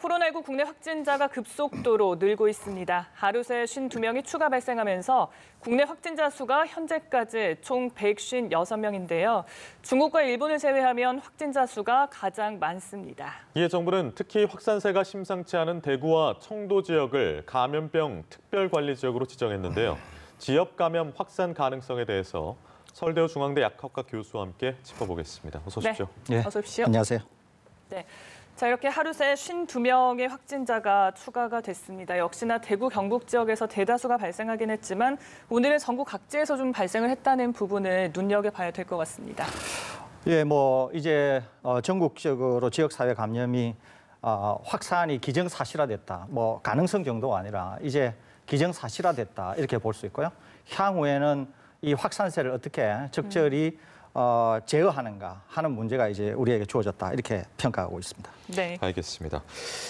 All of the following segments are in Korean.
코로나19 국내 확진자가 급속도로 늘고 있습니다. 하루 새 52명이 추가 발생하면서 국내 확진자 수가 현재까지 총 156명인데요. 중국과 일본을 제외하면 확진자 수가 가장 많습니다. 이에 정부는 특히 확산세가 심상치 않은 대구와 청도 지역을 감염병 특별관리 지역으로 지정했는데요. 지역 감염 확산 가능성에 대해서 서울대우 중앙대 약학과 교수와 함께 짚어보겠습니다. 어서 오십시오. 네, 어서 오십시오. 안녕하세요. 네. 자, 이렇게 하루 새 52명의 확진자가 추가가 됐습니다. 역시나 대구, 경북 지역에서 대다수가 발생하긴 했지만 오늘은 전국 각지에서 좀 발생을 했다는 부분을 눈여겨봐야 될 것 같습니다. 예, 이제 전국적으로 지역사회 감염이 확산이 기정사실화됐다. 가능성 정도가 아니라 이제 기정사실화됐다 이렇게 볼 수 있고요. 향후에는 이 확산세를 어떻게 적절히 제어하는가 하는 문제가 이제 우리에게 주어졌다 이렇게 평가하고 있습니다. 네, 알겠습니다.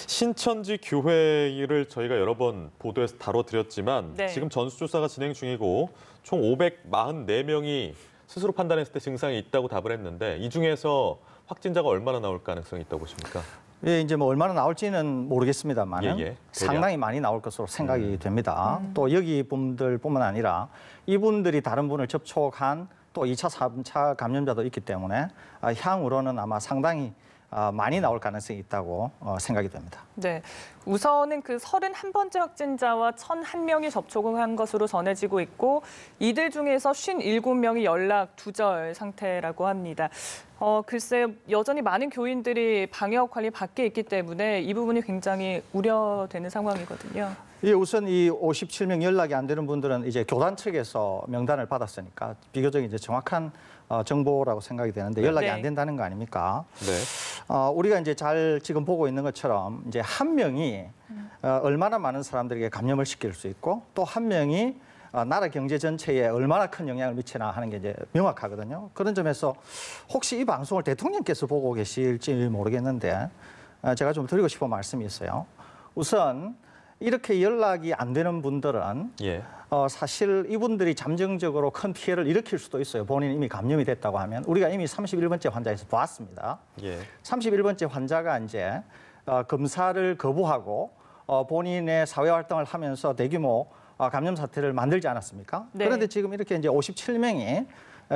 신천지 교회를 저희가 여러 번 보도해서 다뤄드렸지만 네. 지금 전수조사가 진행 중이고 총 544명이 스스로 판단했을 때 증상이 있다고 답을 했는데 이 중에서 확진자가 얼마나 나올 가능성이 있다고 보십니까? 예, 이제 얼마나 나올지는 모르겠습니다만 상당히 많이 나올 것으로 생각이 됩니다. 또 여기 분들뿐만 아니라 이분들이 다른 분을 접촉한 또 2차, 3차 감염자도 있기 때문에 향후로는 아마 상당히 많이 나올 가능성이 있다고 생각이 됩니다. 네, 우선은 그 31번째 확진자와 1,001명이 접촉을 한 것으로 전해지고 있고 이들 중에서 57명이 연락 두절 상태라고 합니다. 글쎄 여전히 많은 교인들이 방역 관리 밖에 있기 때문에 이 부분이 굉장히 우려되는 상황이거든요. 예, 우선 이 57명 연락이 안 되는 분들은 이제 교단 측에서 명단을 받았으니까 비교적 이제 정확한 정보라고 생각이 되는데 연락이 안 된다는 거 아닙니까? 네. 우리가 이제 잘 지금 보고 있는 것처럼 이제 한 명이 얼마나 많은 사람들에게 감염을 시킬 수 있고 또 한 명이 나라 경제 전체에 얼마나 큰 영향을 미치나 하는 게 이제 명확하거든요. 그런 점에서 혹시 이 방송을 대통령께서 보고 계실지 모르겠는데 제가 좀 드리고 싶은 말씀이 있어요. 우선 이렇게 연락이 안 되는 분들은 사실 이분들이 잠정적으로 큰 피해를 일으킬 수도 있어요. 본인이 이미 감염이 됐다고 하면. 우리가 이미 31번째 환자에서 보았습니다. 31번째 환자가 이제 검사를 거부하고 본인의 사회활동을 하면서 대규모 감염 사태를 만들지 않았습니까? 네. 그런데 지금 이렇게 이제 57명이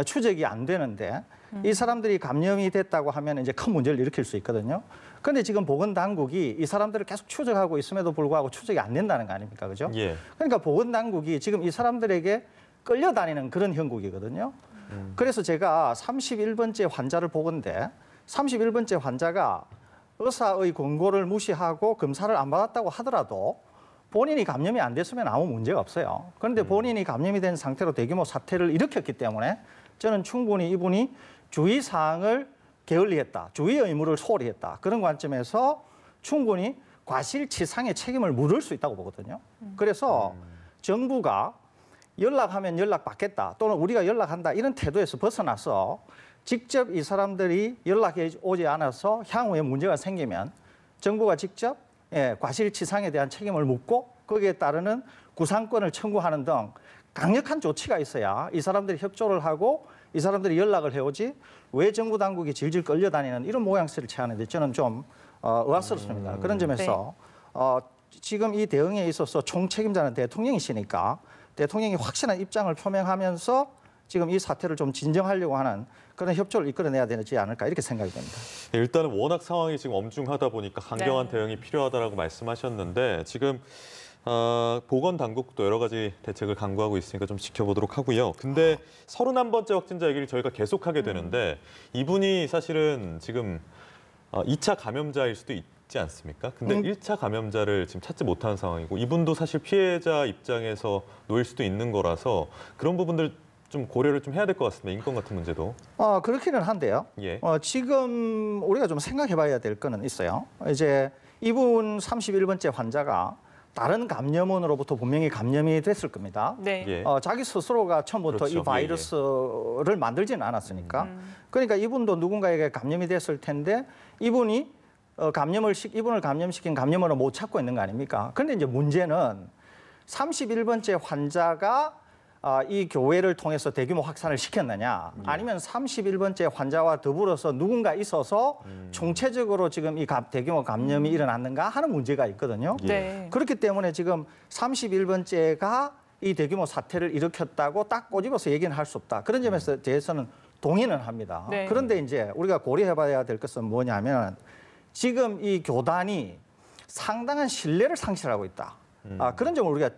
추적이 안 되는데 이 사람들이 감염이 됐다고 하면 이제 큰 문제를 일으킬 수 있거든요. 그런데 지금 보건당국이 이 사람들을 계속 추적하고 있음에도 불구하고 추적이 안 된다는 거 아닙니까? 그죠? 그러니까 보건당국이 지금 이 사람들에게 끌려다니는 그런 형국이거든요. 그래서 제가 31번째 환자를 보건데 31번째 환자가 의사의 권고를 무시하고 검사를 안 받았다고 하더라도 본인이 감염이 안 됐으면 아무 문제가 없어요. 그런데 본인이 감염이 된 상태로 대규모 사태를 일으켰기 때문에 저는 충분히 이분이 주의사항을 게을리했다, 주의 의무를 소홀히 했다. 그런 관점에서 충분히 과실치상의 책임을 물을 수 있다고 보거든요. 그래서 정부가 연락하면 연락받겠다 또는 우리가 연락한다 이런 태도에서 벗어나서 직접 이 사람들이 연락해 오지 않아서 향후에 문제가 생기면 정부가 직접 과실치상에 대한 책임을 묻고 거기에 따르는 구상권을 청구하는 등 강력한 조치가 있어야 이 사람들이 협조를 하고 이 사람들이 연락을 해오지 왜 정부 당국이 질질 끌려다니는 이런 모양새를 취하는데 저는 좀 의아스럽습니다. 그런 점에서 지금 이 대응에 있어서 총책임자는 대통령이시니까 대통령이 확실한 입장을 표명하면서 지금 이 사태를 좀 진정하려고 하는 그런 협조를 이끌어내야 되지 않을까 이렇게 생각이 됩니다. 일단은 워낙 상황이 지금 엄중하다 보니까 강경한 대응이 필요하다라고 말씀하셨는데 지금 보건당국도 여러 가지 대책을 강구하고 있으니까 좀 지켜보도록 하고요. 근데 31번째 확진자 얘기를 저희가 계속하게 되는데 이분이 사실은 지금 2차 감염자일 수도 있지 않습니까? 근데 1차 감염자를 지금 찾지 못하는 상황이고 이분도 사실 피해자 입장에서 놓일 수도 있는 거라서 그런 부분들 좀 고려를 좀 해야 될 것 같습니다. 인권 같은 문제도. 그렇기는 한데요. 지금 우리가 좀 생각해봐야 될 거는 있어요. 이제 이분 31번째 환자가 다른 감염원으로부터 분명히 감염이 됐을 겁니다. 자기 스스로가 처음부터 이 바이러스를 만들지는 않았으니까. 그러니까 이분도 누군가에게 감염이 됐을 텐데 이분이 이분을 감염시킨 감염원을 못 찾고 있는 거 아닙니까? 그런데 이제 문제는 31번째 환자가 이 교회를 통해서 대규모 확산을 시켰느냐, 아니면 31번째 환자와 더불어서 누군가 있어서 총체적으로 지금 이 대규모 감염이 일어났는가 하는 문제가 있거든요. 네. 그렇기 때문에 지금 31번째가 이 대규모 사태를 일으켰다고 딱 꼬집어서 얘기는 할 수 없다. 그런 점에서 대해서는 동의는 합니다. 네. 그런데 이제 우리가 고려해봐야 될 것은 뭐냐면 지금 이 교단이 상당한 신뢰를 상실하고 있다. 그런 점을 우리가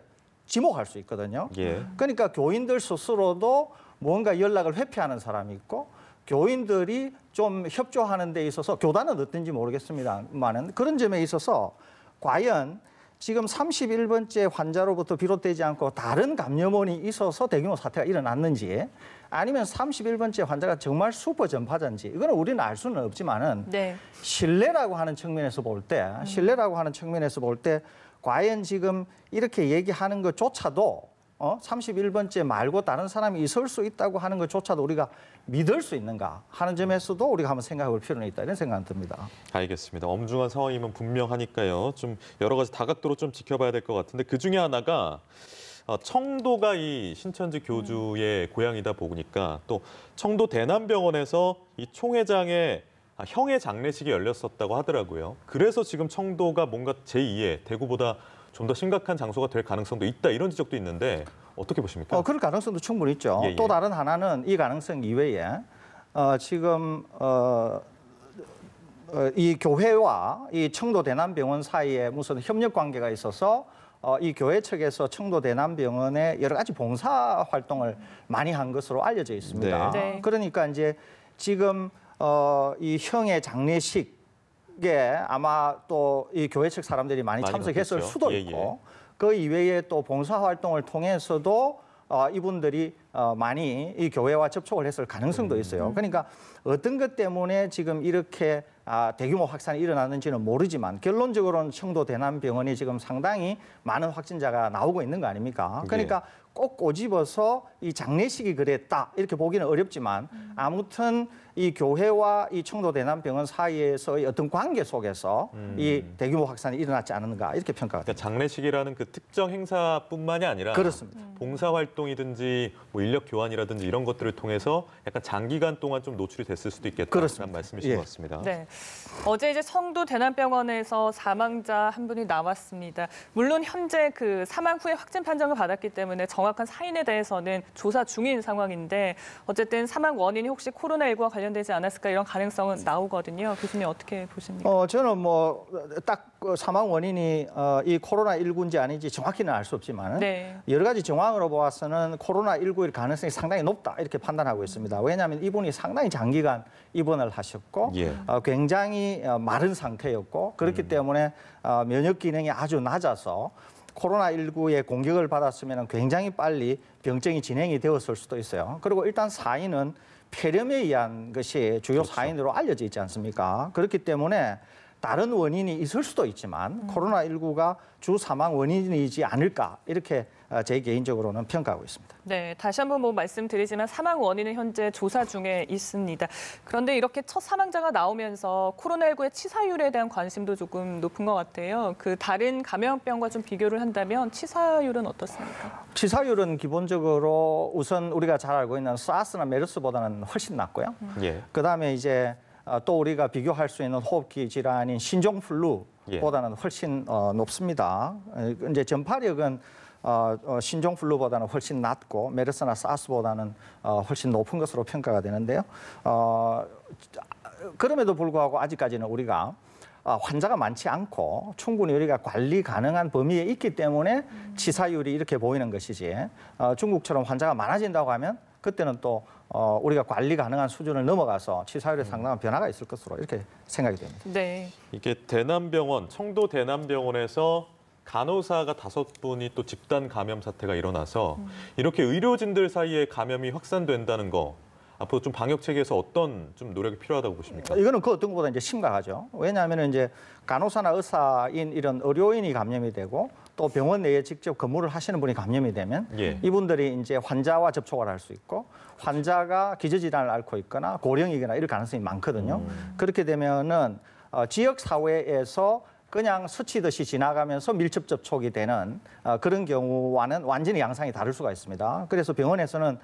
지목할 수 있거든요. 예. 그러니까 교인들 스스로도 뭔가 연락을 회피하는 사람이 있고 교인들이 좀 협조하는 데 있어서 교단은 어떤지 모르겠습니다만은 그런 점에 있어서 과연 지금 31번째 환자로부터 비롯되지 않고 다른 감염원이 있어서 대규모 사태가 일어났는지 아니면 31번째 환자가 정말 슈퍼 전파자인지 이거는 우리는 알 수는 없지만은 네. 신뢰라고 하는 측면에서 볼 때 과연 지금 이렇게 얘기하는 것조차도 31번째 말고 다른 사람이 있을 수 있다고 하는 것조차도 우리가 믿을 수 있는가 하는 점에서도 우리가 한번 생각해 볼 필요는 있다 이런 생각이 듭니다. 알겠습니다. 엄중한 상황이면 분명하니까요. 좀 여러 가지 다각도로 좀 지켜봐야 될 것 같은데 그중에 하나가 청도가 이 신천지 교주의 고향이다 보니까 또 청도 대남병원에서 이 총회장의 형의 장례식이 열렸었다고 하더라고요. 그래서 지금 청도가 뭔가 제2의 대구보다 좀 더 심각한 장소가 될 가능성도 있다 이런 지적도 있는데 어떻게 보십니까? 그럴 가능성도 충분히 있죠. 예, 예. 또 다른 하나는 이 가능성 이외에 지금 이 교회와 이 청도 대남병원 사이에 무슨 협력 관계가 있어서 이 교회 측에서 청도 대남병원에 여러 가지 봉사 활동을 많이 한 것으로 알려져 있습니다. 네. 그러니까 이제 지금 이 형의 장례식에 아마 또 이 교회 측 사람들이 많이 참석했을 갔겠죠. 수도 예, 있고 그 이외에 또 봉사 활동을 통해서도 이분들이 많이 이 교회와 접촉을 했을 가능성도 있어요. 그러니까 어떤 것 때문에 지금 이렇게 대규모 확산이 일어났는지는 모르지만 결론적으로는 청도 대남병원이 지금 상당히 많은 확진자가 나오고 있는 거 아닙니까? 그러니까 꼭 꼬집어서 이 장례식이 그랬다 이렇게 보기는 어렵지만 아무튼 이 교회와 이 청도 대남병원 사이에서의 어떤 관계 속에서 이 대규모 확산이 일어났지 않은가 이렇게 평가가 됩니다. 그러니까 장례식이라는 그 특정 행사뿐만이 아니라 그렇습니다. 봉사 활동이든지 뭐 인력 교환이라든지 이런 것들을 통해서 약간 장기간 동안 좀 노출이 됐을 수도 있겠다는 그렇습니다. 말씀이신 예. 것 같습니다. 네. 어제 이제 청도 대남병원에서 사망자 한 분이 나왔습니다. 물론 현재 그 사망 후에 확진 판정을 받았기 때문에 정확한 사인에 대해서는 조사 중인 상황인데 어쨌든 사망 원인이 혹시 코로나19와 관련되지 않았을까 이런 가능성은 나오거든요. 교수님 어떻게 보십니까? 저는 뭐 딱 사망 원인이 이 코로나19인지 아닌지 정확히는 알 수 없지만 네. 여러 가지 정황으로 보아서는 코로나19일 가능성이 상당히 높다 이렇게 판단하고 있습니다. 왜냐하면 이분이 상당히 장기간 입원을 하셨고 예. 굉장히 마른 상태였고 그렇기 때문에 면역 기능이 아주 낮아서 코로나19의 공격을 받았으면 굉장히 빨리 병증이 진행이 되었을 수도 있어요. 그리고 일단 사인은 폐렴에 의한 것이 주요 사인으로 알려져 있지 않습니까? 그렇기 때문에 다른 원인이 있을 수도 있지만 코로나19가 주 사망 원인이지 않을까 이렇게 제 개인적으로는 평가하고 있습니다. 네, 다시 한번 뭐 말씀드리지만 사망 원인은 현재 조사 중에 있습니다. 그런데 이렇게 첫 사망자가 나오면서 코로나19의 치사율에 대한 관심도 조금 높은 것 같아요. 그 다른 감염병과 좀 비교를 한다면 치사율은 어떻습니까? 치사율은 기본적으로 우선 우리가 잘 알고 있는 사스나 메르스보다는 훨씬 낮고요. 예. 그다음에 이제 또 우리가 비교할 수 있는 호흡기 질환인 신종플루보다는 훨씬 높습니다. 이제 전파력은 신종플루보다는 훨씬 낮고 메르스나 사스보다는 훨씬 높은 것으로 평가가 되는데요. 그럼에도 불구하고 아직까지는 우리가 환자가 많지 않고 충분히 우리가 관리 가능한 범위에 있기 때문에 치사율이 이렇게 보이는 것이지 중국처럼 환자가 많아진다고 하면 그때는 또 우리가 관리 가능한 수준을 넘어가서 치사율에 상당한 변화가 있을 것으로 이렇게 생각이 됩니다. 네. 이게 대남병원, 청도 대남병원에서 간호사가 5분이 또 집단 감염 사태가 일어나서 이렇게 의료진들 사이에 감염이 확산된다는 거 앞으로 좀 방역 체계에서 어떤 좀 노력이 필요하다고 보십니까? 이거는 그 어떤 것보다 이제 심각하죠. 왜냐하면 이제 간호사나 의사인 이런 의료인이 감염이 되고 또 병원 내에 직접 근무를 하시는 분이 감염이 되면 예. 이분들이 이제 환자와 접촉을 할 수 있고 환자가 기저질환을 앓고 있거나 고령이거나 이럴 가능성이 많거든요. 그렇게 되면은 지역 사회에서 그냥 스치듯이 지나가면서 밀접 접촉이 되는 그런 경우와는 완전히 양상이 다를 수가 있습니다. 그래서 병원에서는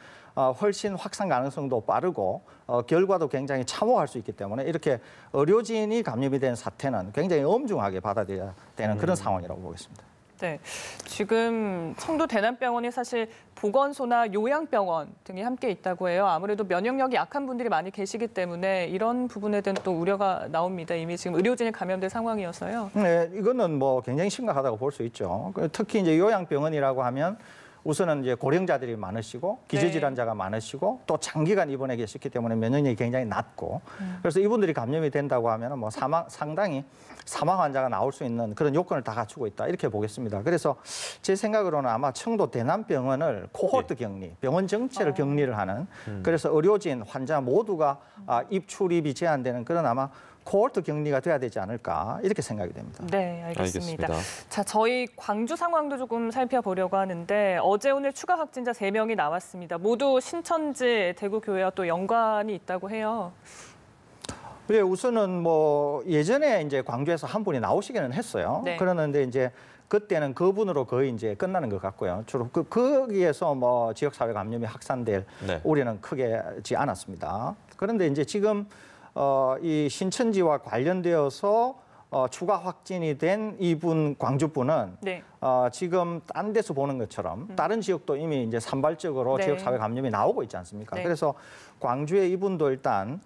훨씬 확산 가능성도 빠르고 결과도 굉장히 참호할 수 있기 때문에 이렇게 의료진이 감염이 된 사태는 굉장히 엄중하게 받아들여야 되는 그런 상황이라고 보겠습니다. 네, 지금 청도 대남병원이 사실 보건소나 요양병원 등이 함께 있다고 해요. 아무래도 면역력이 약한 분들이 많이 계시기 때문에 이런 부분에 대한 또 우려가 나옵니다. 이미 지금 의료진이 감염된 상황이어서요. 네, 이거는 뭐 굉장히 심각하다고 볼 수 있죠. 특히 이제 요양병원이라고 하면 우선은 이제 고령자들이 많으시고 기저질환자가 많으시고 또 장기간 입원해 계셨기 때문에 면역력이 굉장히 낮고 그래서 이분들이 감염이 된다고 하면 뭐 상당히 사망 환자가 나올 수 있는 그런 요건을 다 갖추고 있다 이렇게 보겠습니다. 그래서 제 생각으로는 아마 청도 대남병원을 코호르트 격리, 병원 전체를 격리를 하는 그래서 의료진, 환자 모두가 입출입이 제한되는 그런 아마 코호르트 격리가 돼야 되지 않을까 이렇게 생각이 됩니다. 네, 알겠습니다. 알겠습니다. 자, 저희 광주 상황도 조금 살펴보려고 하는데 어제 오늘 추가 확진자 3명이 나왔습니다. 모두 신천지 대구교회와 또 연관이 있다고 해요. 예, 우선은 뭐 예전에 이제 광주에서 한 분이 나오시기는 했어요. 네. 그러는데 이제 그때는 그분으로 거의 이제 끝나는 것 같고요. 주로 거기에서 뭐 지역사회 감염이 확산될 네. 우려는 크게지 않았습니다. 그런데 이제 지금 이 신천지와 관련되어서 추가 확진이 된 이분 광주분은 네. 지금 딴 데서 보는 것처럼 다른 지역도 이미 이제 산발적으로 네. 지역사회 감염이 나오고 있지 않습니까? 네. 그래서 광주의 이분도 일단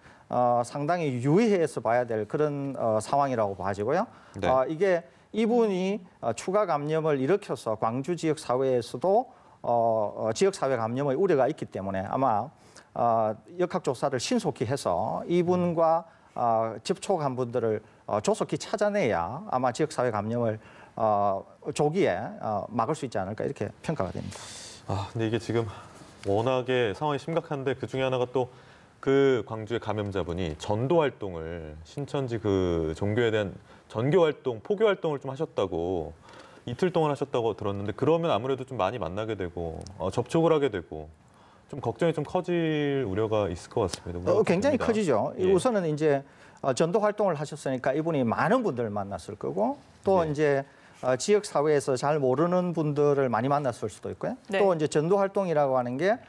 상당히 유의해서 봐야 될 그런 상황이라고 봐지고요. 네. 이게 이분이 추가 감염을 일으켜서 광주 지역 사회에서도 지역 사회 감염의 우려가 있기 때문에 아마 역학조사를 신속히 해서 이분과 접촉한 분들을 조속히 찾아내야 아마 지역 사회 감염을 조기에 막을 수 있지 않을까 이렇게 평가가 됩니다. 근데 이게 지금 워낙에 상황이 심각한데 그 중에 하나가 또 그 광주의 감염자분이 전도 활동을 신천지 그 종교에 대한 전교 활동, 포교 활동을 좀 하셨다고 이틀 동안 하셨다고 들었는데 그러면 아무래도 좀 많이 만나게 되고 접촉을 하게 되고 좀 걱정이 좀 커질 우려가 있을 것 같습니다. 굉장히 됩니다. 커지죠. 예. 우선은 이제 전도 활동을 하셨으니까 이분이 많은 분들을 만났을 거고 또 네. 이제 지역 사회에서 잘 모르는 분들을 많이 만났을 수도 있고요. 네. 또 이제 전도 활동이라고 하는 게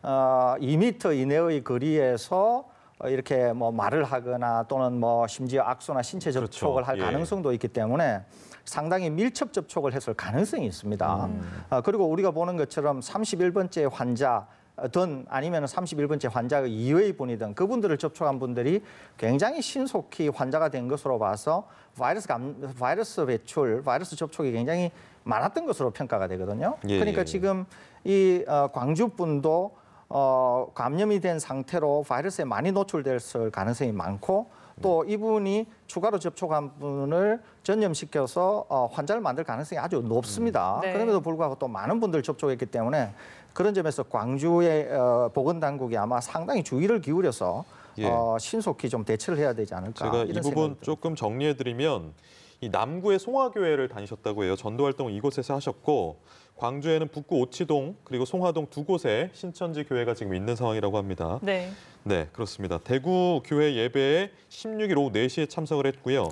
2m 이내의 거리에서 이렇게 뭐 말을 하거나 또는 뭐 심지어 악수나 신체 접촉을 그렇죠. 할 예. 가능성도 있기 때문에 상당히 밀접 접촉을 했을 가능성이 있습니다. 그리고 우리가 보는 것처럼 31번째 환자든 아니면 31번째 환자가 이외의 분이든 그분들을 접촉한 분들이 굉장히 신속히 환자가 된 것으로 봐서 바이러스 배출, 바이러스 접촉이 굉장히 많았던 것으로 평가가 되거든요. 예, 그러니까 예. 지금 이 광주 분도 감염이 된 상태로 바이러스에 많이 노출됐을 가능성이 많고 또 이분이 추가로 접촉한 분을 전염시켜서 환자를 만들 가능성이 아주 높습니다. 네. 그럼에도 불구하고 또 많은 분들 접촉했기 때문에 그런 점에서 광주의 보건당국이 아마 상당히 주의를 기울여서 예. 신속히 좀 대처를 해야 되지 않을까. 제가 이 이런 부분 생각이 듭니다. 조금 정리해드리면 이 남구의 송화교회를 다니셨다고 해요. 전도 활동을 이곳에서 하셨고 광주에는 북구 오치동 그리고 송화동 두 곳에 신천지 교회가 지금 있는 상황이라고 합니다. 네. 네, 그렇습니다. 대구 교회 예배에 16일 오후 4시에 참석을 했고요.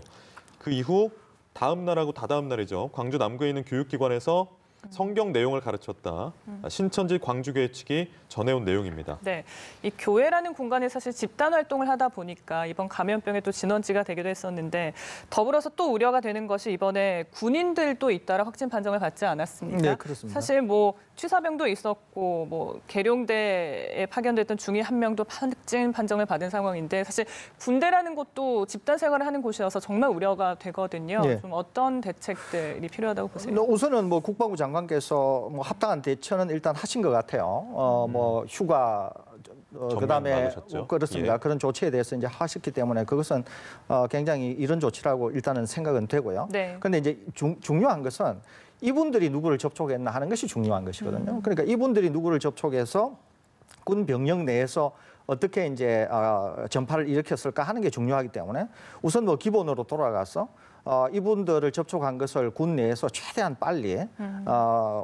그 이후 다음 날하고 다다음 날이죠. 광주 남구에 있는 교육기관에서 성경 내용을 가르쳤다. 신천지 광주교회 측이 전해온 내용입니다. 네, 이 교회라는 공간에 사실 집단 활동을 하다 보니까 이번 감염병의 또 진원지가 되기도 했었는데 더불어서 또 우려가 되는 것이 이번에 군인들도 잇따라 확진 판정을 받지 않았습니까? 네, 그렇습니다. 사실 뭐 취사병도 있었고 뭐 계룡대에 파견됐던 중위 1명도 확진 판정을 받은 상황인데 사실 군대라는 곳도 집단 생활을 하는 곳이어서 정말 우려가 되거든요. 네. 좀 어떤 대책들이 필요하다고 보세요? 우선은 뭐 국방부 장관께서 뭐 합당한 대처는 일단 하신 것 같아요. 뭐 휴가 그다음에 막으셨죠? 그렇습니다. 예. 그런 조치에 대해서 이제 하셨기 때문에 그것은 굉장히 이런 조치라고 일단은 생각은 되고요. 네. 그런데 이제 중요한 것은 이분들이 누구를 접촉했나 하는 것이 중요한 것이거든요. 그러니까 이분들이 누구를 접촉해서 군 병력 내에서 어떻게 이제 전파를 일으켰을까 하는 게 중요하기 때문에 우선 뭐 기본으로 돌아가서 이분들을 접촉한 것을 군 내에서 최대한 빨리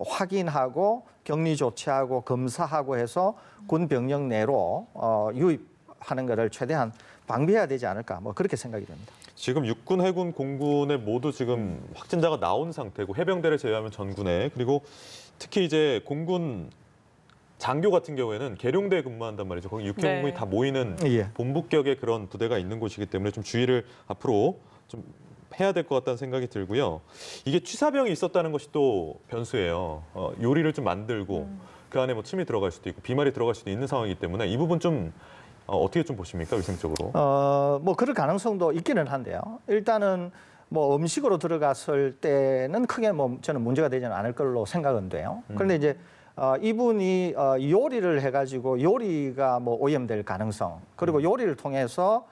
확인하고 격리 조치하고 검사하고 해서 군 병력 내로 유입하는 것을 최대한 방비해야 되지 않을까 뭐 그렇게 생각이 됩니다. 지금 육군, 해군, 공군에 모두 지금 확진자가 나온 상태고 해병대를 제외하면 전군에 그리고 특히 이제 공군 장교 같은 경우에는 계룡대에 근무한단 말이죠. 거기 육해공군이 네. 다 모이는 예. 본부격의 그런 부대가 있는 곳이기 때문에 좀 주의를 앞으로 좀 해야 될 것 같다는 생각이 들고요. 이게 취사병이 있었다는 것이 또 변수예요. 요리를 좀 만들고 그 안에 뭐 침이 들어갈 수도 있고 비말이 들어갈 수도 있는 상황이기 때문에 이 부분 좀 어떻게 좀 보십니까 위생적으로? 뭐 그럴 가능성도 있기는 한데요. 일단은 뭐 음식으로 들어갔을 때는 크게 뭐 저는 문제가 되지는 않을 걸로 생각은 돼요. 그런데 이제 이분이 요리를 해가지고 요리가 뭐 오염될 가능성 그리고 요리를 통해서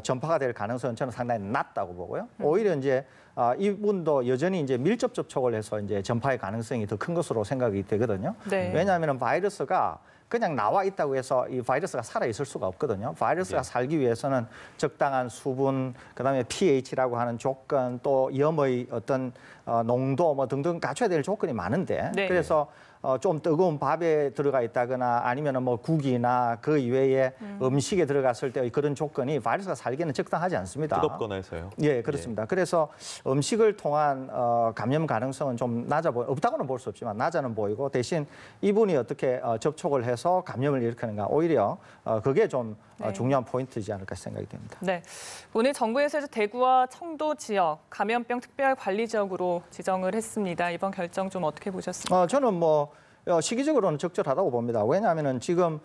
전파가 될 가능성은 저는 상당히 낮다고 보고요. 오히려 이제 이분도 여전히 이제 밀접 접촉을 해서 이제 전파의 가능성이 더 큰 것으로 생각이 되거든요. 네. 왜냐하면 바이러스가 그냥 나와 있다고 해서 이 바이러스가 살아 있을 수가 없거든요. 바이러스가 네. 살기 위해서는 적당한 수분, 그다음에 pH라고 하는 조건, 또 염의 어떤 농도 뭐 등등 갖춰야 될 조건이 많은데 네. 그래서 좀 뜨거운 밥에 들어가 있다거나 아니면은 뭐 국이나 그 이외에 음식에 들어갔을 때 그런 조건이 바이러스가 살기에는 적당하지 않습니다. 뜨겁거나 해서요. 예, 그렇습니다. 그래서 음식을 통한 감염 가능성은 좀 없다고는 볼 수 없지만 낮아는 보이고 대신 이분이 어떻게 접촉을 해서 감염을 일으키는가 오히려 그게 좀 네. 중요한 포인트이지 않을까 생각이 됩니다. 네, 오늘 정부에서 대구와 청도 지역 감염병 특별관리지역으로 지정을 했습니다. 이번 결정 좀 어떻게 보셨습니까? 저는 뭐 시기적으로는 적절하다고 봅니다. 왜냐하면은 지금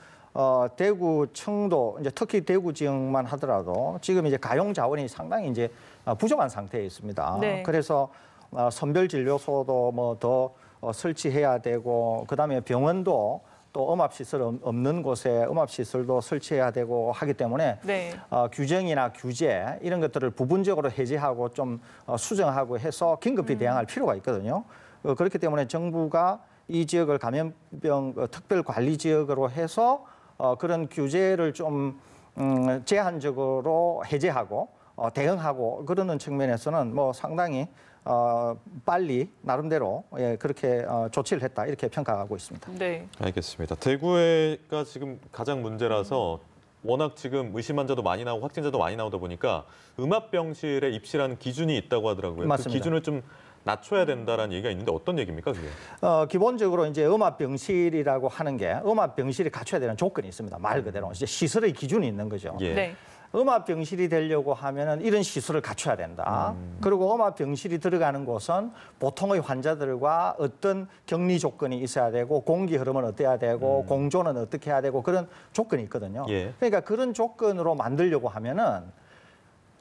대구, 청도, 이제 특히 대구 지역만 하더라도 지금 이제 가용 자원이 상당히 이제 부족한 상태에 있습니다. 네. 그래서 선별 진료소도 뭐 더 설치해야 되고 그다음에 병원도 또 음압시설 없는 곳에 음압시설도 설치해야 되고 하기 때문에 네. 규정이나 규제 이런 것들을 부분적으로 해제하고 좀 수정하고 해서 긴급히 대응할 필요가 있거든요. 그렇기 때문에 정부가 이 지역을 감염병 특별관리지역으로 해서 그런 규제를 좀 제한적으로 해제하고 대응하고 그러는 측면에서는 뭐 상당히 빨리 나름대로 그렇게 조치를 했다 이렇게 평가하고 있습니다. 네. 알겠습니다. 대구가 지금 가장 문제라서 워낙 지금 의심 환자도 많이 나오고 확진자도 많이 나오다 보니까 음압병실에 입실하는 기준이 있다고 하더라고요. 맞습니다. 그 기준을 좀 낮춰야 된다라는 얘기가 있는데 어떤 얘기입니까, 그게? 기본적으로 이제 음압병실이라고 하는 게 음압병실이 갖춰야 되는 조건이 있습니다. 말 그대로 이제 시설의 기준이 있는 거죠. 예. 네. 음압병실이 되려고 하면은 이런 시설을 갖춰야 된다. 그리고 음압병실이 들어가는 곳은 보통의 환자들과 어떤 격리 조건이 있어야 되고 공기 흐름은 어때야 되고 공조는 어떻게 해야 되고 그런 조건이 있거든요. 예. 그러니까 그런 조건으로 만들려고 하면은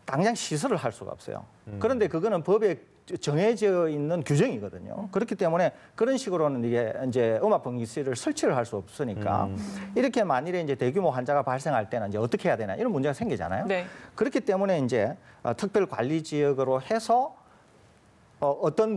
당장 시설을 할 수가 없어요. 그런데 그거는 법에 정해져 있는 규정이거든요. 그렇기 때문에 그런 식으로는 이게 이제 음압병실을 설치를 할 수 없으니까 이렇게 만일에 이제 대규모 환자가 발생할 때는 이제 어떻게 해야 되나 이런 문제가 생기잖아요. 네. 그렇기 때문에 이제 특별관리지역으로 해서 어떤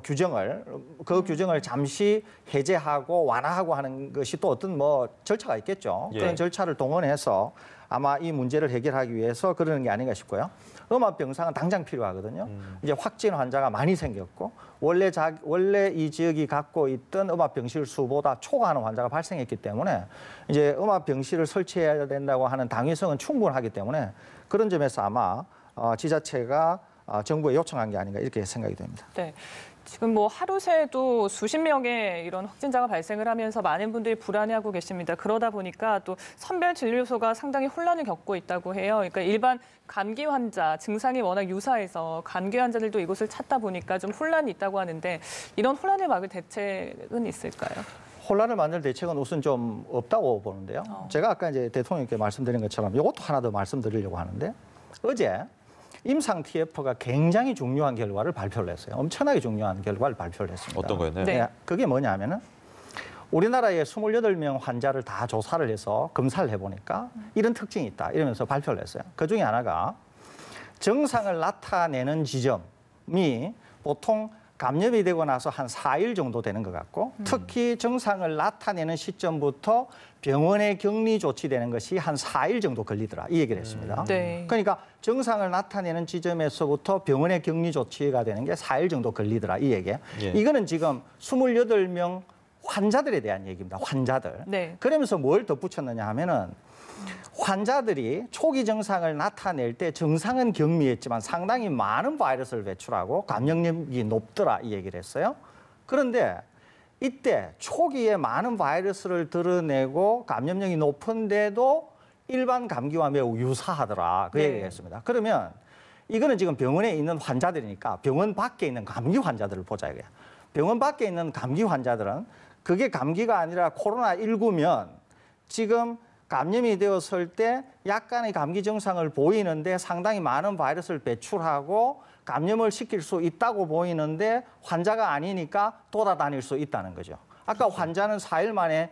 규정을 그 규정을 잠시 해제하고 완화하고 하는 것이 또 어떤 뭐 절차가 있겠죠. 예. 그런 절차를 동원해서 아마 이 문제를 해결하기 위해서 그러는 게 아닌가 싶고요. 음압병상은 당장 필요하거든요. 이제 확진 환자가 많이 생겼고 원래 이 지역이 갖고 있던 음압병실 수보다 초과하는 환자가 발생했기 때문에 이제 음압병실을 설치해야 된다고 하는 당위성은 충분하기 때문에 그런 점에서 아마 지자체가 정부에 요청한 게 아닌가 이렇게 생각이 됩니다. 네. 지금 뭐 하루 새도 수십 명의 이런 확진자가 발생을 하면서 많은 분들이 불안해하고 계십니다. 그러다 보니까 또 선별 진료소가 상당히 혼란을 겪고 있다고 해요. 그러니까 일반 감기 환자 증상이 워낙 유사해서 감기 환자들도 이곳을 찾다 보니까 좀 혼란이 있다고 하는데 이런 혼란을 막을 대책은 있을까요? 혼란을 만들 대책은 우선 좀 없다고 보는데요. 제가 아까 이제 대통령께 말씀드린 것처럼 이것도 하나 더 말씀드리려고 하는데 어제 임상 TF가 굉장히 중요한 결과를 발표를 했어요. 엄청나게 중요한 결과를 발표를 했습니다. 어떤 거였나요? 네. 그게 뭐냐면은 우리나라에 28명 환자를 다 조사를 해서 검사를 해보니까 이런 특징이 있다 이러면서 발표를 했어요. 그중에 하나가 증상을 나타내는 지점이 보통 감염이 되고 나서 한 4일 정도 되는 것 같고 특히 증상을 나타내는 시점부터 병원에 격리 조치되는 것이 한 4일 정도 걸리더라 이 얘기를 했습니다. 네. 그러니까 증상을 나타내는 지점에서부터 병원에 격리 조치가 되는 게 4일 정도 걸리더라 이 얘기. 예. 이거는 지금 28명 환자들에 대한 얘기입니다. 환자들. 네. 그러면서 뭘 덧붙였느냐 하면은 환자들이 초기 증상을 나타낼 때 증상은 경미했지만 상당히 많은 바이러스를 배출하고 감염력이 높더라 이 얘기를 했어요. 그런데 이때 초기에 많은 바이러스를 드러내고 감염력이 높은데도 일반 감기와 매우 유사하더라 그 얘기를 했습니다. 그러면 이거는 지금 병원에 있는 환자들이니까 병원 밖에 있는 감기 환자들을 보자 이거야. 병원 밖에 있는 감기 환자들은 그게 감기가 아니라 코로나19면 지금 감염이 되었을 때 약간의 감기 증상을 보이는데 상당히 많은 바이러스를 배출하고 감염을 시킬 수 있다고 보이는데 환자가 아니니까 돌아다닐 수 있다는 거죠. 아까 환자는 4일 만에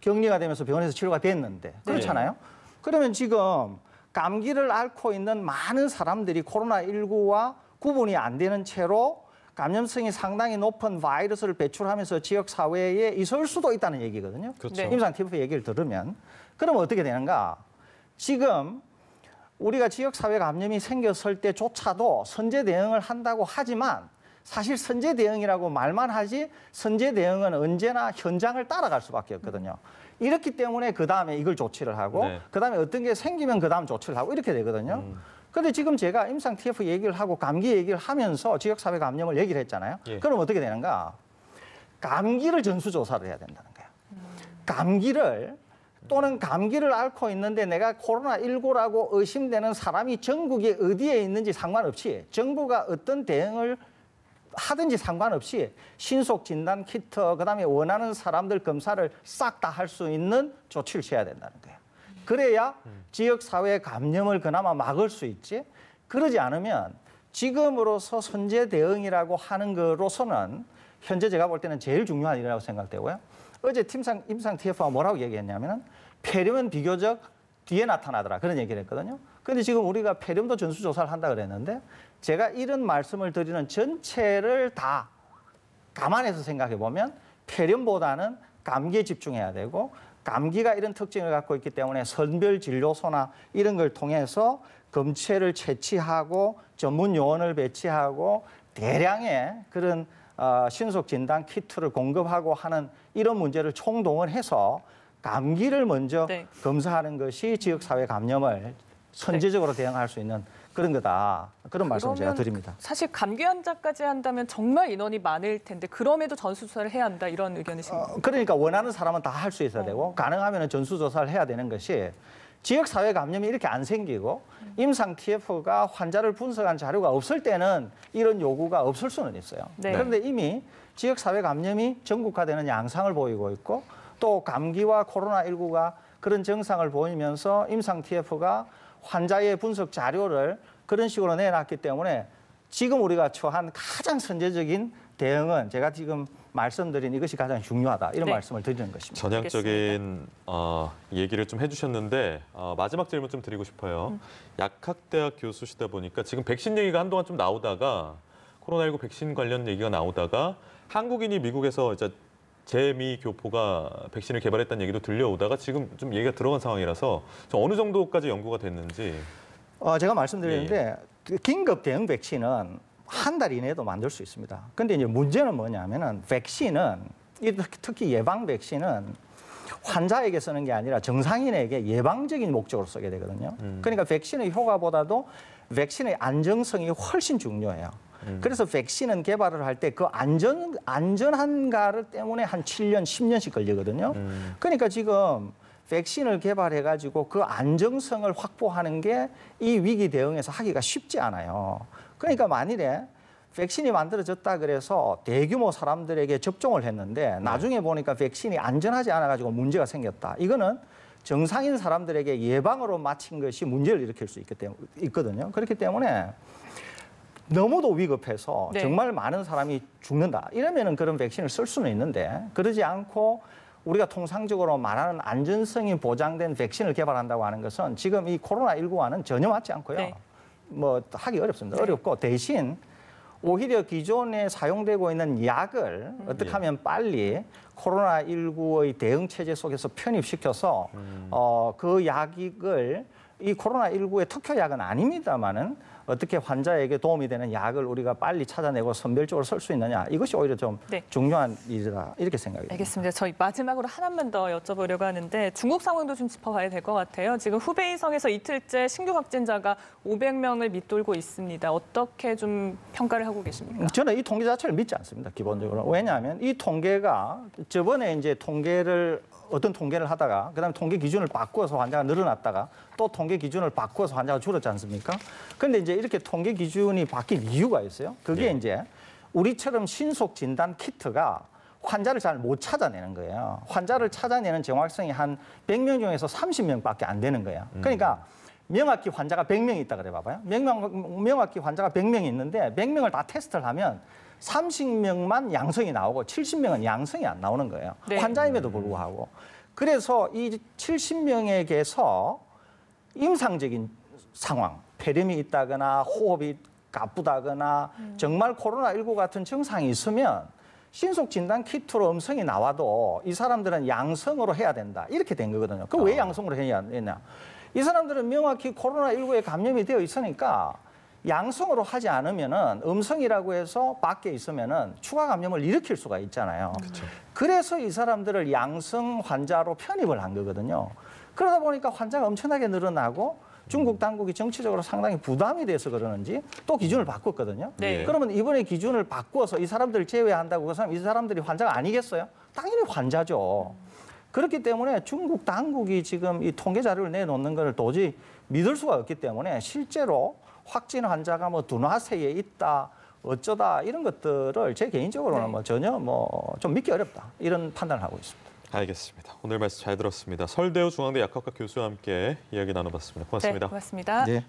격리가 되면서 병원에서 치료가 됐는데 그렇잖아요. 그러면 지금 감기를 앓고 있는 많은 사람들이 코로나19와 구분이 안 되는 채로 감염성이 상당히 높은 바이러스를 배출하면서 지역 사회에 있을 수도 있다는 얘기거든요. 그렇죠. 임상 TF 얘기를 들으면 그럼 어떻게 되는가? 지금 우리가 지역 사회 감염이 생겼을 때조차도 선제 대응을 한다고 하지만 사실 선제 대응이라고 말만 하지 선제 대응은 언제나 현장을 따라갈 수밖에 없거든요. 이렇기 때문에 그다음에 이걸 조치를 하고 그다음에 어떤 게 생기면 그다음 조치를 하고 이렇게 되거든요. 근데 지금 제가 임상 TF 얘기를 하고 감기 얘기를 하면서 지역사회 감염을 얘기를 했잖아요. 그럼 어떻게 되는가? 감기를 전수조사를 해야 된다는 거예요. 감기를 또는 감기를 앓고 있는데 내가 코로나19라고 의심되는 사람이 전국에 어디에 있는지 상관없이 정부가 어떤 대응을 하든지 상관없이 신속 진단 키트, 그다음에 원하는 사람들 검사를 싹 다 할 수 있는 조치를 취해야 된다는 거예요. 그래야 지역 사회 감염을 그나마 막을 수 있지. 그러지 않으면 지금으로서 선제 대응이라고 하는 거로서는 현재 제가 볼 때는 제일 중요한 일이라고 생각되고요. 어제 임상 TF가 뭐라고 얘기했냐면은 폐렴은 비교적 뒤에 나타나더라 그런 얘기를 했거든요. 그런데 지금 우리가 폐렴도 전수조사를 한다 그랬는데 제가 이런 말씀을 드리는 전체를 다 감안해서 생각해 보면 폐렴보다는 감기에 집중해야 되고 감기가 이런 특징을 갖고 있기 때문에 선별진료소나 이런 걸 통해서 검체를 채취하고 전문 요원을 배치하고 대량의 그런 신속 진단 키트를 공급하고 하는 이런 문제를 총동원해서 감기를 먼저 검사하는 것이 지역사회 감염을 선제적으로 대응할 수 있는 그런 거다. 그런 말씀을 제가 드립니다. 사실 감기 환자까지 한다면 정말 인원이 많을 텐데 그럼에도 전수조사를 해야 한다 이런 의견이십니까? 그러니까 원하는 사람은 다 할 수 있어야 되고 가능하면 전수조사를 해야 되는 것이 지역사회 감염이 이렇게 안 생기고 임상 TF가 환자를 분석한 자료가 없을 때는 이런 요구가 없을 수는 있어요. 그런데 이미 지역사회 감염이 전국화되는 양상을 보이고 있고 또 감기와 코로나19가 그런 증상을 보이면서 임상 TF가 환자의 분석 자료를 그런 식으로 내놨기 때문에 지금 우리가 처한 가장 선제적인 대응은 제가 지금 말씀드린 이것이 가장 중요하다. 이런 말씀을 드리는 것입니다. 전향적인 얘기를 좀 해주셨는데 마지막 질문 좀 드리고 싶어요. 약학대학 교수시다 보니까 지금 백신 얘기가 한동안 좀 나오다가 코로나19 백신 관련 얘기가 나오다가 한국인이 미국에서 이제 재미 교포가 백신을 개발했다는 얘기도 들려오다가 지금 좀 얘기가 들어간 상황이라서 어느 정도까지 연구가 됐는지. 제가 말씀드리는데 긴급 대응 백신은 한 달 이내에도 만들 수 있습니다. 근데 이제 문제는 뭐냐면은 백신은 특히 예방 백신은 환자에게 쓰는 게 아니라 정상인에게 예방적인 목적으로 쓰게 되거든요. 그러니까 백신의 효과보다도 백신의 안정성이 훨씬 중요해요. 그래서 백신은 개발을 할 때 그 안전한가를 때문에 한 7년, 10년씩 걸리거든요. 그러니까 지금 백신을 개발해가지고 그 안정성을 확보하는 게 이 위기 대응에서 하기가 쉽지 않아요. 그러니까 만일에 백신이 만들어졌다 그래서 대규모 사람들에게 접종을 했는데 나중에 보니까 백신이 안전하지 않아가지고 문제가 생겼다. 이거는 정상인 사람들에게 예방으로 마친 것이 문제를 일으킬 수 있거든요. 그렇기 때문에 너무도 위급해서 정말 많은 사람이 죽는다. 이러면은 그런 백신을 쓸 수는 있는데 그러지 않고 우리가 통상적으로 말하는 안전성이 보장된 백신을 개발한다고 하는 것은 지금 이 코로나19와는 전혀 맞지 않고요. 뭐 하기 어렵습니다. 어렵고 대신 오히려 기존에 사용되고 있는 약을 어떻게 하면 빨리 코로나19의 대응 체제 속에서 편입시켜서 그 약을 이 코로나19의 특효약은 아닙니다만은 어떻게 환자에게 도움이 되는 약을 우리가 빨리 찾아내고 선별적으로 쓸 수 있느냐 이것이 오히려 좀 네. 중요한 일이다 이렇게 생각이 듭니다. 알겠습니다. 저희 마지막으로 하나만 더 여쭤보려고 하는데 중국 상황도 좀 짚어봐야 될 것 같아요. 지금 후베이성에서 이틀째 신규 확진자가 500명을 밑돌고 있습니다. 어떻게 좀 평가를 하고 계십니까? 저는 이 통계 자체를 믿지 않습니다. 기본적으로. 왜냐하면 이 통계가 저번에 이제 어떤 통계를 하다가 그다음에 통계 기준을 바꾸어서 환자가 늘어났다가 또 통계 기준을 바꾸어서 환자가 줄었지 않습니까? 그런데 이제 이렇게 통계 기준이 바뀐 이유가 있어요. 그게 이제 우리처럼 신속 진단 키트가 환자를 잘 못 찾아내는 거예요. 환자를 찾아내는 정확성이 한 100명 중에서 30명밖에 안 되는 거예요. 그러니까 명확히 환자가 100명이 있다 그래 봐봐요. 명확히 환자가 100명이 있는데 100명을 다 테스트를 하면 30명만 양성이 나오고 70명은 양성이 안 나오는 거예요. 네. 환자임에도 불구하고. 그래서 이 70명에게서 임상적인 상황, 폐렴이 있다거나 호흡이 가쁘다거나 정말 코로나19 같은 증상이 있으면 신속 진단 키트로 음성이 나와도 이 사람들은 양성으로 해야 된다. 이렇게 된 거거든요. 그 왜 양성으로 해야 되냐? 이 사람들은 명확히 코로나19에 감염이 되어 있으니까 양성으로 하지 않으면은 음성이라고 해서 밖에 있으면은 추가 감염을 일으킬 수가 있잖아요. 그래서 이 사람들을 양성 환자로 편입을 한 거거든요. 그러다 보니까 환자가 엄청나게 늘어나고 중국 당국이 정치적으로 상당히 부담이 돼서 그러는지 또 기준을 바꿨거든요. 네. 그러면 이번에 기준을 바꿔서 이 사람들을 제외한다고 해서 이 사람들이 환자가 아니겠어요? 당연히 환자죠. 그렇기 때문에 중국 당국이 지금 이 통계 자료를 내놓는 것을 도저히 믿을 수가 없기 때문에 실제로 확진 환자가 뭐 둔화세에 있다, 어쩌다 이런 것들을 제 개인적으로는 네. 뭐 전혀 좀 믿기 어렵다 이런 판단을 하고 있습니다. 알겠습니다. 오늘 말씀 잘 들었습니다. 설대우 중앙대 약학과 교수와 함께 이야기 나눠봤습니다. 고맙습니다. 네, 고맙습니다. 네.